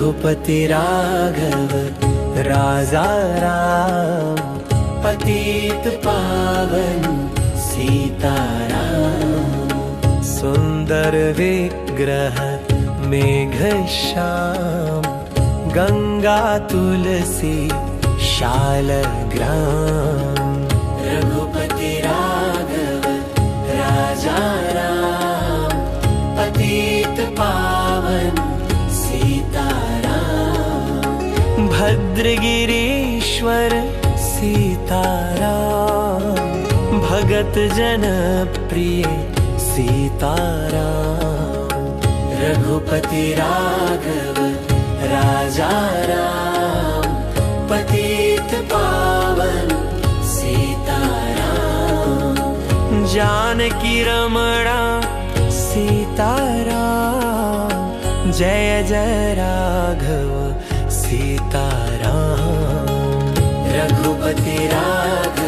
रघुपति राघव राजा राम, पतित पावन सीताराम। सुंदर विग्रह मेघ श्याम, गंगा तुलसी शालग्राम। रघुपति राघव राजा राम, पतित पावन सीताराम। भद्रगिरीश्वर सीताराम, भगत जन प्रिय सीताराम। रघुपति राघव राजा राम, पतित पावन सीताराम। जानकी रमणा सीताराम, जय जय राघव सीताराम। रघुपति राघव